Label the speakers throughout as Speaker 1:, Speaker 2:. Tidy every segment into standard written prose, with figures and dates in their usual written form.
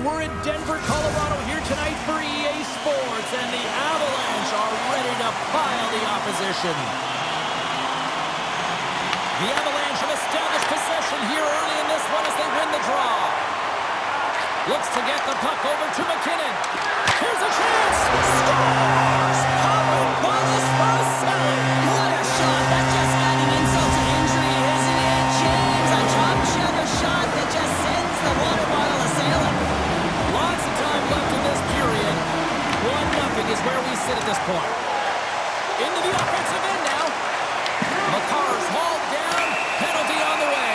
Speaker 1: We're in Denver, Colorado here tonight for EA Sports, and the Avalanche are ready to pile the opposition. The Avalanche have established possession here early in this one as they win the draw. Looks to get the puck over to McKinnon. Here's a chance! Scores! Powered by the Sparcelli!
Speaker 2: What a shot! That's just adding insult to injury, isn't it, James? A top-shutter shot that just sends the water bottle a-sailing.
Speaker 1: Lots of time left in this period. 1-0 is where we sit at this point. Into the offensive end now. Makar's hauled down. Penalty on the way.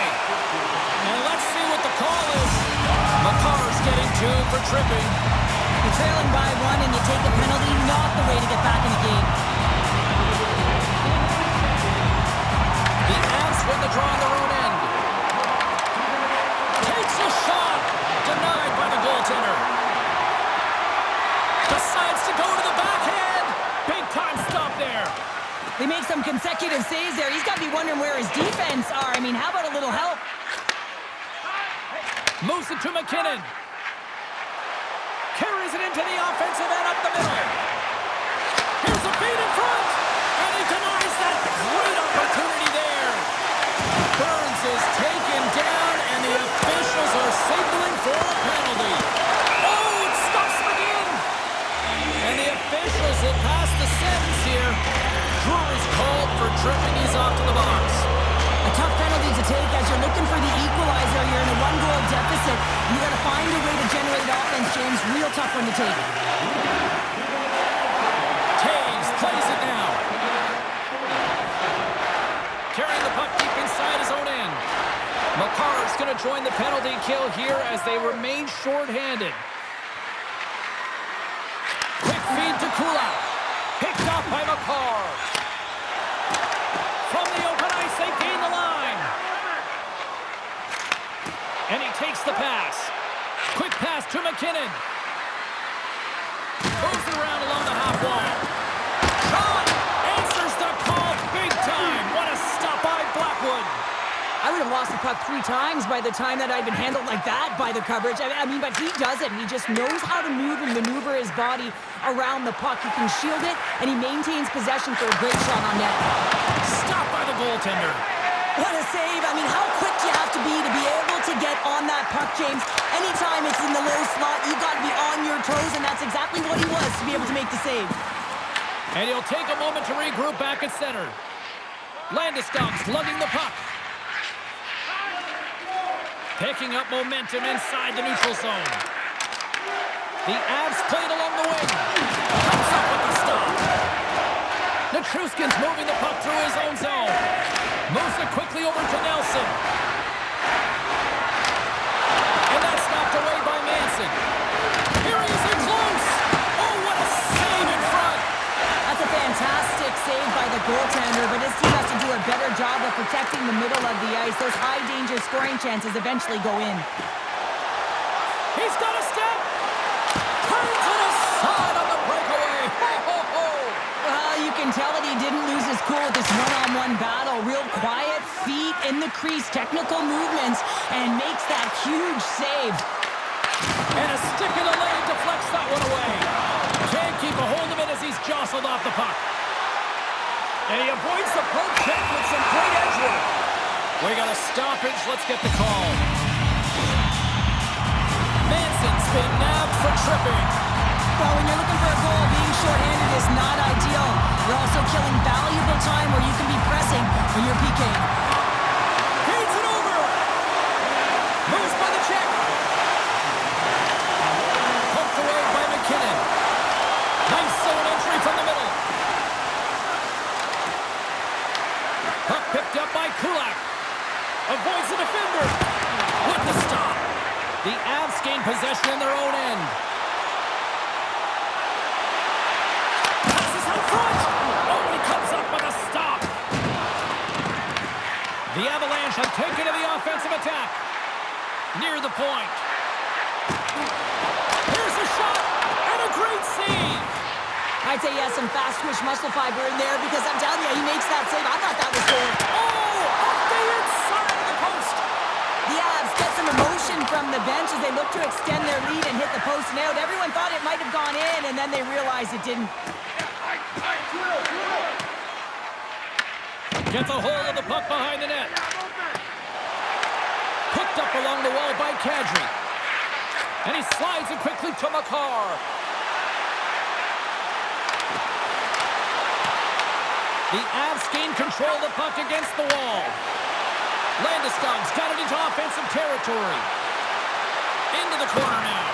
Speaker 1: And let's see what the call is. Makar's getting 2 for tripping.
Speaker 2: You're trailing by 1 and you take a penalty, not the way to get back in the game.
Speaker 1: The Avs win the draw on their own end. Takes a shot. Denied by the goaltender. Decides to go to the backhand. Big time stop there.
Speaker 2: They make some consecutive saves there. He's got to be wondering where his defense are. I mean, how about a little help?
Speaker 1: Moves it to McKinnon. Carries it into the offensive end up the middle. Here's a feed in front. And he denies that. Great opportunity there. Burns is taken down, and the officials are signaling for a penalty. Oh, it stops him again. And the officials will pass the sentence here. Drury's called for tripping. He's off to the box.
Speaker 2: A tough penalty to take as you're looking for the equalizer. You're in a 1-goal deficit. You got to find a way to generate offense, James. Real tough one to take.
Speaker 1: Taves plays it now. Carrying the puck deep inside his own end. Makar's going to join the penalty kill here as they remain shorthanded. Quick feed to Kulak. Picked off by Makar. From the open ice, they gain the line. And he takes the pass. Quick pass to McKinnon. Moves it around along the half wall. Shot! Answers the call big time. What a stop by Blackwood.
Speaker 2: I would have lost the puck 3 times by the time that I'd been handled like that by the coverage. I mean, but he does it. He just knows how to move and maneuver his body around the puck. He can shield it, and he maintains possession for a great shot on net.
Speaker 1: Stopped by the goaltender.
Speaker 2: What a save. I mean, how quick do you have to be able to get on that puck, James? Anytime it's in the low slot, you've got to be on your toes, and that's exactly what he was to be able to make the save.
Speaker 1: And he'll take a moment to regroup back at center. Landeskog's lugging the puck. Picking up momentum inside the neutral zone. The Avs played along the wing. Comes up with the stop. Nichushkin's moving the puck through his own zone. Moves it quickly over to Nelson. And that's knocked away by Manson. Here he is in close. Oh, what a save in front.
Speaker 2: That's a fantastic save by the goaltender, but his team has to do a better job of protecting the middle of the ice. Those high-danger scoring chances eventually go in.
Speaker 1: He's got a step. Turns it aside on the breakaway. Ho, ho, ho.
Speaker 2: You can tell that he didn't lose his cool with this one-on-one battle. Real quiet, feet in the crease, technical movements, and makes that huge save.
Speaker 1: And a stick in the lane deflects that one away. Can't keep a hold of it as he's jostled off the puck. And he avoids the poke check with some great edge work. We got a stoppage. Let's get the call. Manson's been nabbed for tripping.
Speaker 2: Well, when you're looking for a goal, being shorthanded is not ideal. You're also killing valuable time where you can be pressing when you're PKing.
Speaker 1: Feeds it over. Moves by the check. Poked away by McKinnon. Nice zone entry from the middle. Puck picked up by Kulak. Avoids the defender. With the stop. The Avs gain possession in their own end. Passes out front. Oh, he comes up with a stop. The Avalanche have taken to the offensive attack. Near the point. Here's a shot. And a great save.
Speaker 2: I'd say he has some fast-twitch muscle fiber in there because I'm telling you, he makes that save. I thought that was good.
Speaker 1: Oh, off the inside of the post.
Speaker 2: The Avs get some emotion celebration from the bench as they look to extend their lead and hit the post and out. Everyone thought it might have gone in, and then they realized it didn't.
Speaker 1: Gets a hold of the puck behind the net. Picked up along the wall by Kadri. And he slides it quickly to Makar. The Avs gain control of the puck against the wall. Landeskog's got it into offensive territory. Into the corner now.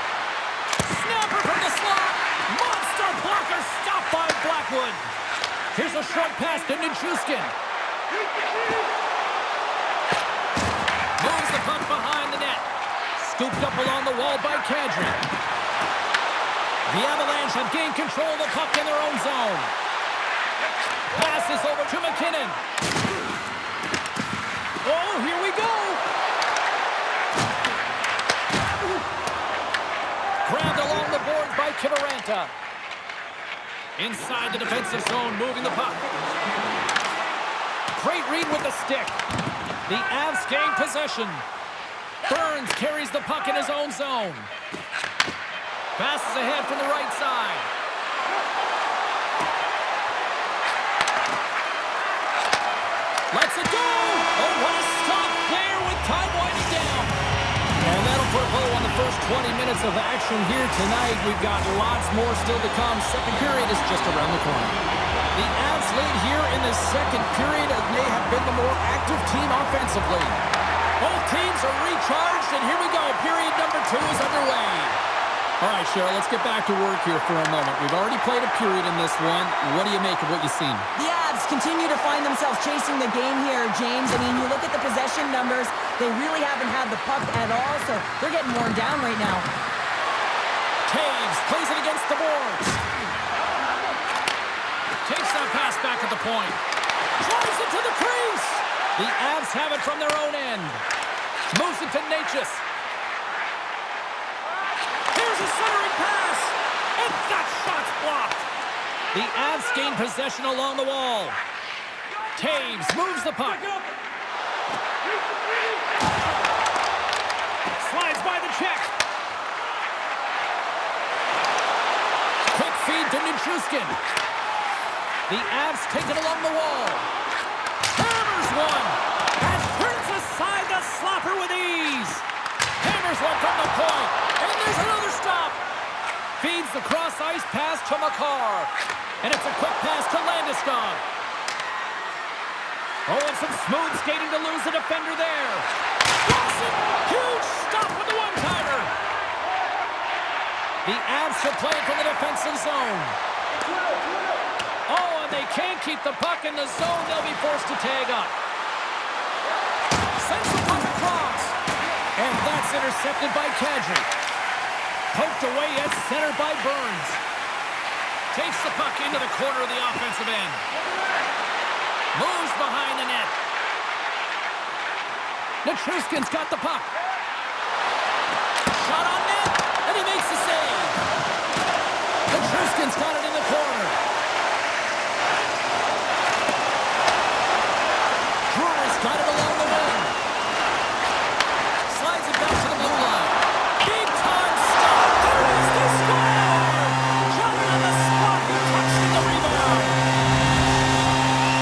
Speaker 1: Snapper from the slot. Monster blocker stopped by Blackwood. Here's a short pass to Nichushkin. Moves the puck behind the net. Scooped up along the wall by Kadri. The Avalanche have gained control of the puck in their own zone. Passes over to McKinnon. Oh, here we go. Grabbed along the boards by Kiviranta. Inside the defensive zone, moving the puck. Great read with the stick. The Avs gain possession. Burns carries the puck in his own zone. Passes ahead from the right side. Lets it go! Oh, what a stop there with time winding down. And that'll put a bow on the first 20 minutes of action here tonight. We've got lots more still to come. Second period is just around the corner. The Avs lead here in the second period as they have been the more active team offensively. Both teams are recharged, and here we go. Period number 2 is underway. All right, Cheryl, let's get back to work here for a moment. We've already played a period in this one. What do you make of what you've seen?
Speaker 2: The Avs continue to find themselves chasing the game here, James. I mean, you look at the possession numbers, they really haven't had the puck at all, so they're getting worn down right now.
Speaker 1: Taves plays it against the boards. Takes that pass back at the point. Drives it to the crease. The Avs have it from their own end. Moves it to Necas. Here's a centering pass. And that shot's blocked. The Avs gain possession along the wall. Taves moves the puck. Slides by the check. Quick feed to Nichushkin. The Avs take it along the wall. Hammers one. And turns aside the slapper with ease. Hammers one from the point. And there's another stop. Feeds the cross-ice pass to Makar. And it's a quick pass to Landeskog. Oh, and some smooth skating to lose the defender there. Dawson, huge stop with the one-timer. The Avs should play it from the defensive zone. Oh, and they can't keep the puck in the zone. They'll be forced to tag up. Sends the puck across. And that's intercepted by Kadri. Poked away at center by Burns. Takes the puck into the corner of the offensive end. Moves behind the net. Nichushkin's got the puck. Shot on net, and he makes the save. Nichushkin's got it in the corner. Brewer's got it along the wing. Slides it back to the blue line. Big time stop. There is the score. Jumping on the spot. He catching the rebound.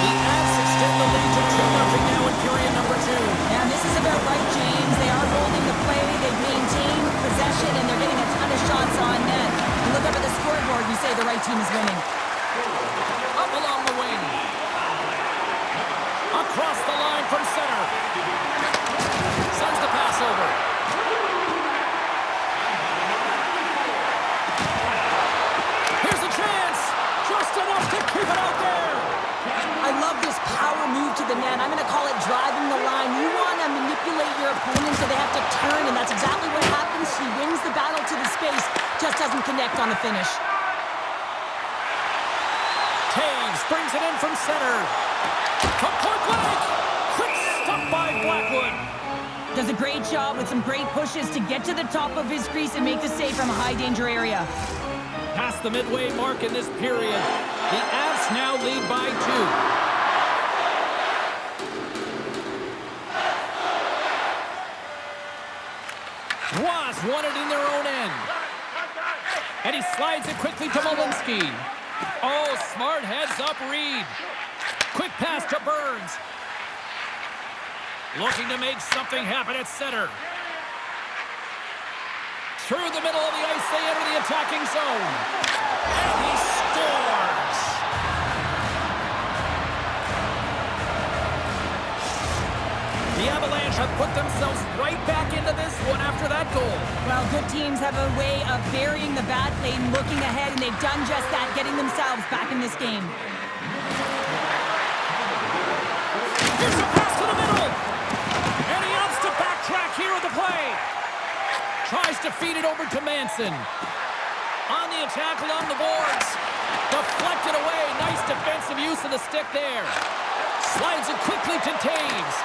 Speaker 1: The Avs extend the lead to 2-0 now in period number 2.
Speaker 2: And this is about right, James. They are holding the play. They've maintained possession, and they're getting a ton of shots on net. You look up at the scoreboard, you say the right team is winning.
Speaker 1: Up along the wing. Across the line from center. Sends the pass over. Here's a chance. Just enough to keep it out there.
Speaker 2: I love this power move to the net. I'm going to call it driving the line. You want to manipulate your opponent so they have to turn, and that's exactly what happens. He wins the battle to the space, just doesn't connect on the finish.
Speaker 1: Taves brings it in from center. From point blank. Quick stop by Blackwood.
Speaker 2: Does a great job with some great pushes to get to the top of his crease and make the save from a high-danger area.
Speaker 1: Past the midway mark in this period. The Avs now lead by 2. Avs won it in their own end. And he slides it quickly to Malinsky. Oh, smart heads-up read. Quick pass to Burns. Looking to make something happen at center. Through the middle of the ice, they enter the attacking zone. And he scores! The Avalanche have put themselves right back into this one after that goal.
Speaker 2: Well, good teams have a way of burying the bad play and looking ahead, and they've done just that, getting themselves back in this game.
Speaker 1: Here's a pass to the middle! And he opts to backtrack here at the play. Tries to feed it over to Manson. On the attack along the boards. Deflected away. Nice defensive use of the stick there. Slides it quickly to Taves.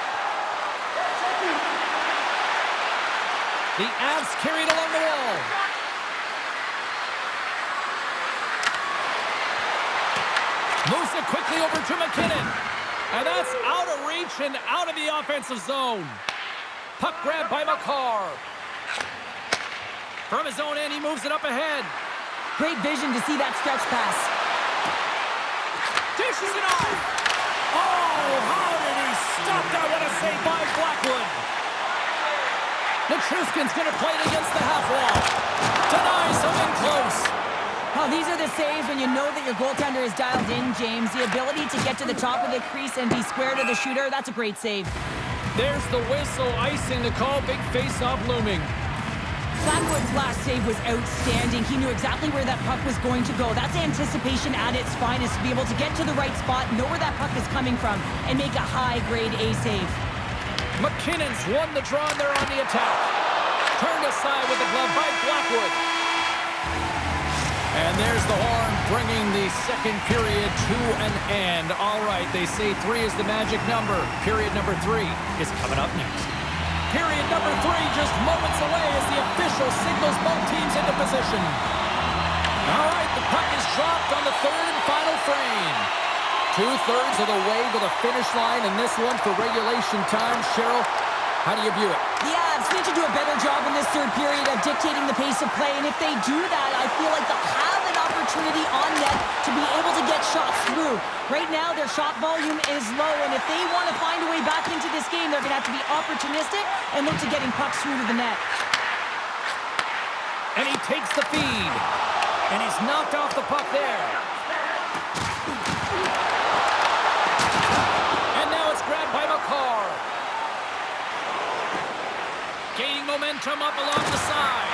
Speaker 1: The Avs carried along the wall. Moves it quickly over to McKinnon. And that's out of reach and out of the offensive zone. Puck grab by Makar. From his own end, he moves it up ahead.
Speaker 2: Great vision to see that stretch pass.
Speaker 1: Dishes it off. Oh, how did he stop that? What a save by Blackwood. Nichushkin's going to play it against the half wall. Denies something close.
Speaker 2: Oh, these are the saves when you know that your goaltender is dialed in, James. The ability to get to the top of the crease and be square to the shooter, that's a great save.
Speaker 1: There's the whistle, icing the call, big face-off looming.
Speaker 2: Blackwood's last save was outstanding. He knew exactly where that puck was going to go. That's anticipation at its finest, to be able to get to the right spot, know where that puck is coming from, and make a high-grade A save.
Speaker 1: McKinnon's won the draw, and they're on the attack. Turned aside with the glove by Blackwood. And there's the horn, bringing the second period to an end. All right, they say 3 is the magic number. Period number 3 is coming up next. Period number 3 just moments away as the official signals both teams into position. All right, the puck is dropped on the third and final frame. 2/3 of the way to the finish line in this one for regulation time. Cheryl, how do you view it?
Speaker 2: The Avs need to do a better job in this third period of dictating the pace of play, and if they do that, I feel like they'll have an opportunity on net to be able to get shots through. Right now, their shot volume is low, and if they want to find a way back into this game, they're going to have to be opportunistic and look to getting pucks through to the net.
Speaker 1: And he takes the feed, and he's knocked off the puck there. And now it's grabbed by Makar. Gaining momentum up along the side.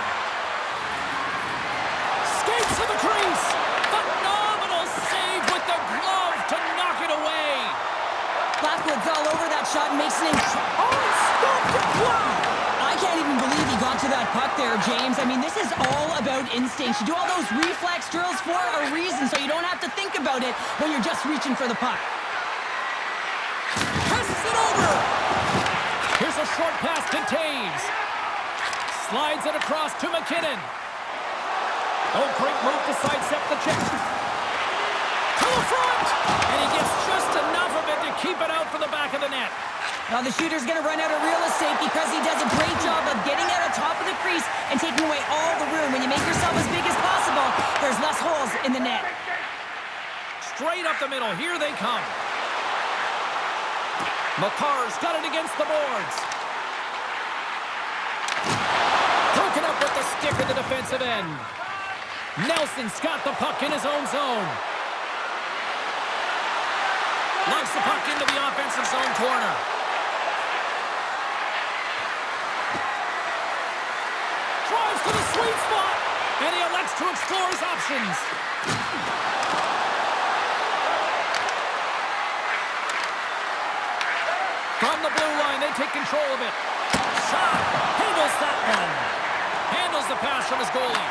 Speaker 1: Skates to the crease. Phenomenal save with the glove to knock it away.
Speaker 2: Blackwood's all over that shot and makes an
Speaker 1: Oh, he stopped it. Wow.
Speaker 2: I can't even believe he got to that puck there, James. I mean, this is all about instinct. You do all those reflex drills for a reason, so you don't have to think about it when you're just reaching for the puck.
Speaker 1: Passes it over. Here's a short pass to Taves. Slides it across to McKinnon. Oh, great move to sidestep the check. To the front! And he gets just enough of it to keep it out for the back of the net.
Speaker 2: Now the shooter's going to run out of real estate because he does a great job of getting out of top of the crease and taking away all the room. When you make yourself as big as possible, there's less holes in the net.
Speaker 1: Straight up the middle. Here they come. Makar's got it against the boards. Broken up with the stick at the defensive end. Nelson's got the puck in his own zone. Knocks the puck into the offensive zone corner. Drives to the sweet spot. And he elects to explore his options. From the blue line, they take control of it. Shot. Handles that one. Handles the pass from his goalie.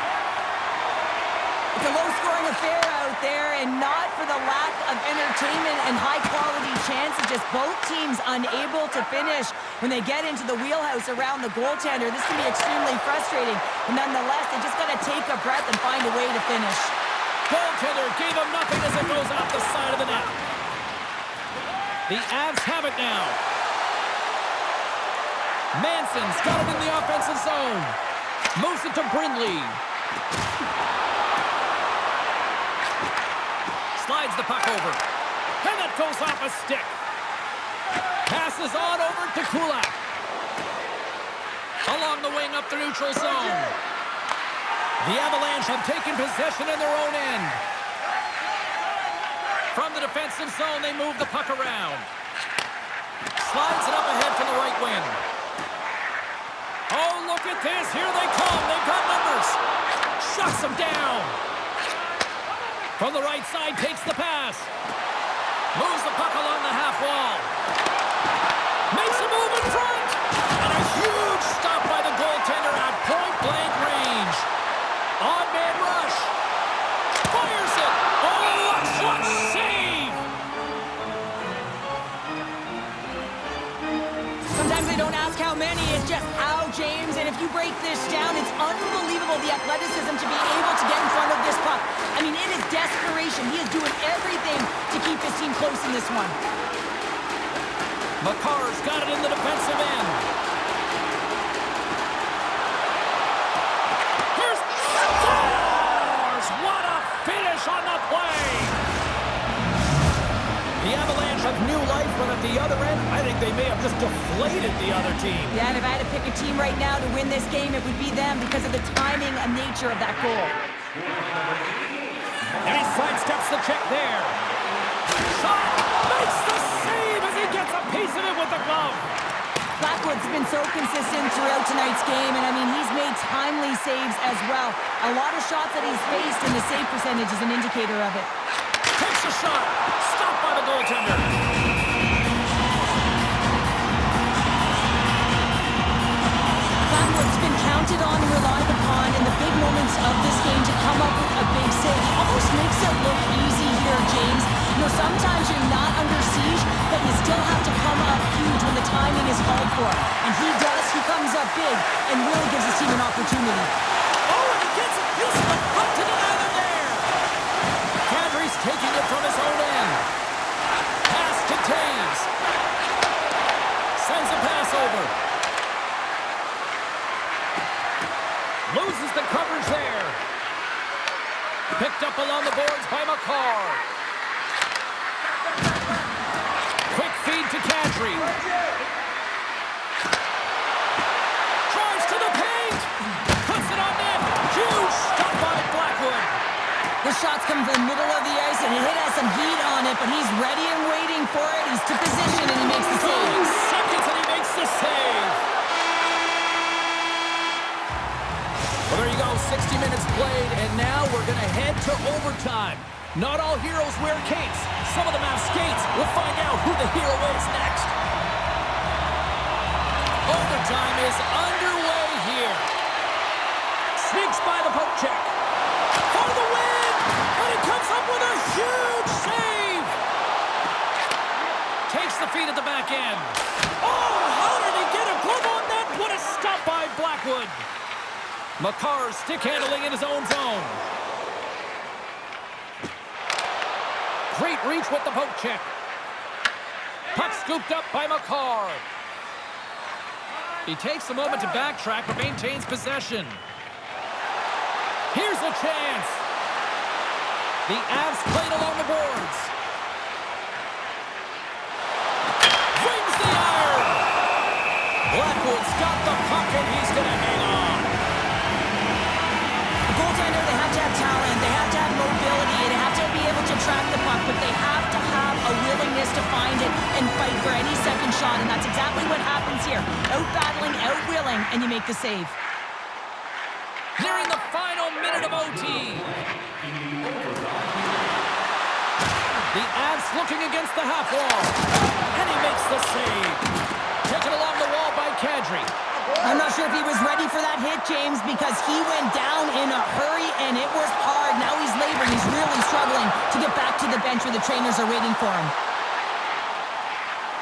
Speaker 2: It's a low-scoring affair out there, and not for the lack of entertainment and high-quality chances. Just both teams unable to finish when they get into the wheelhouse around the goaltender. This can be extremely frustrating. But nonetheless, they just got to take a breath and find a way to finish.
Speaker 1: Goaltender gave him nothing as it goes off the side of the net. The Avs have it now. Manson's got it in the offensive zone. Moves it to Brindley. Slides the puck over. And that goes off a stick. Passes on over to Kulak. Along the wing up the neutral zone. The Avalanche have taken possession in their own end. From the defensive zone, they move the puck around. Slides it up ahead from the right wing. Oh, look at this. Here they come. They've got numbers. Shuts them down. From the right side, takes the pass. Moves the puck along the half wall. Makes a move in front. And a huge stop by the goaltender at point-blank range. On-man rush. Fires it. Oh, what a save!
Speaker 2: Sometimes they don't ask how many, it's just how, James. And if you break this down, it's unbelievable the athleticism to be able to get in front of this puck. I mean, it is desperation. He is doing everything to keep this team close in this one.
Speaker 1: Makar's got it in the defensive end. Here's scores! What a finish on the play! The Avalanche have new life, but at the other end, I think they may have just deflated the other team.
Speaker 2: Yeah, and if I had to pick a team right now to win this game, it would be them because of the timing and nature of that goal.
Speaker 1: And he sidesteps the check there. Shot! Makes the save as he gets a piece of it with the glove.
Speaker 2: Blackwood's been so consistent throughout tonight's game, and I mean, he's made timely saves as well. A lot of shots that he's faced, and the save percentage is an indicator of it.
Speaker 1: Takes a shot. Stopped by the goaltender.
Speaker 2: Blackwood's been counted on and relied upon in the big moments of this game to come up with a big save. He almost makes it look easy here, James. You know, sometimes you're not under siege, but you still have to come up huge when the timing is called for. And he does. He comes up big and really gives his team an opportunity.
Speaker 1: Oh, and he gets a piece of the puck to the island there. Kadri's taking it from his own end. Pass to Taves. Sends a pass over. Loses the coverage there. Picked up along the boards by Makar. Quick feed to Kadri. Drives to the paint. Puts it on net. Huge stop by Blackwood.
Speaker 2: The shots come from the middle of the ice, and it has some heat on it, but he's ready and waiting for it. He's to position, and he makes the save.
Speaker 1: 5 seconds, and he makes the save. Well, there you go. 60 minutes played, and now we're going to head to overtime. Not all heroes wear capes. Some of them have skates. We'll find out who the hero is next. Overtime is underway here. Sneaks by the poke check. For the win! And he comes up with a huge save! Takes the feed at the back end. Oh, how did he get a glove on that? What a stop by Blackwood. Makar stick handling in his own zone. Great reach with the poke check. Puck scooped up by Makar. He takes a moment to backtrack but maintains possession. Here's a chance. The Avs played along the boards. Rings the iron. Blackwood's got the puck and he's going to hang on.
Speaker 2: Goaltender, they have to have talent, they have to have mobility, they have to be able to track the puck, but they have to have a willingness to find it and fight for any second shot, and that's exactly what happens here. Out-battling, out-willing, and you make the save.
Speaker 1: Nearing the final minute of OT. The Avs looking against the half wall, and he makes the save. Taken along the wall by Kadri.
Speaker 2: I'm not sure if he was ready for that hit, James, because he went down in a hurry, and it was hard. Now he's laboring. He's really struggling to get back to the bench where the trainers are waiting for him.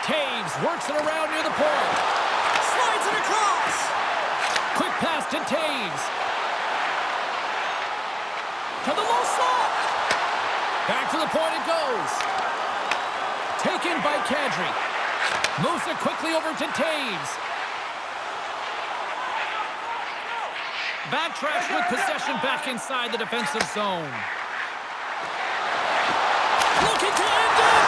Speaker 1: Taves works it around near the point. Slides it across. Quick pass to Taves. To the low slot. Back to the point it goes. Taken by Kadri. Moves it quickly over to Taves. Backtracks with possession back inside the defensive zone. Looking to end it!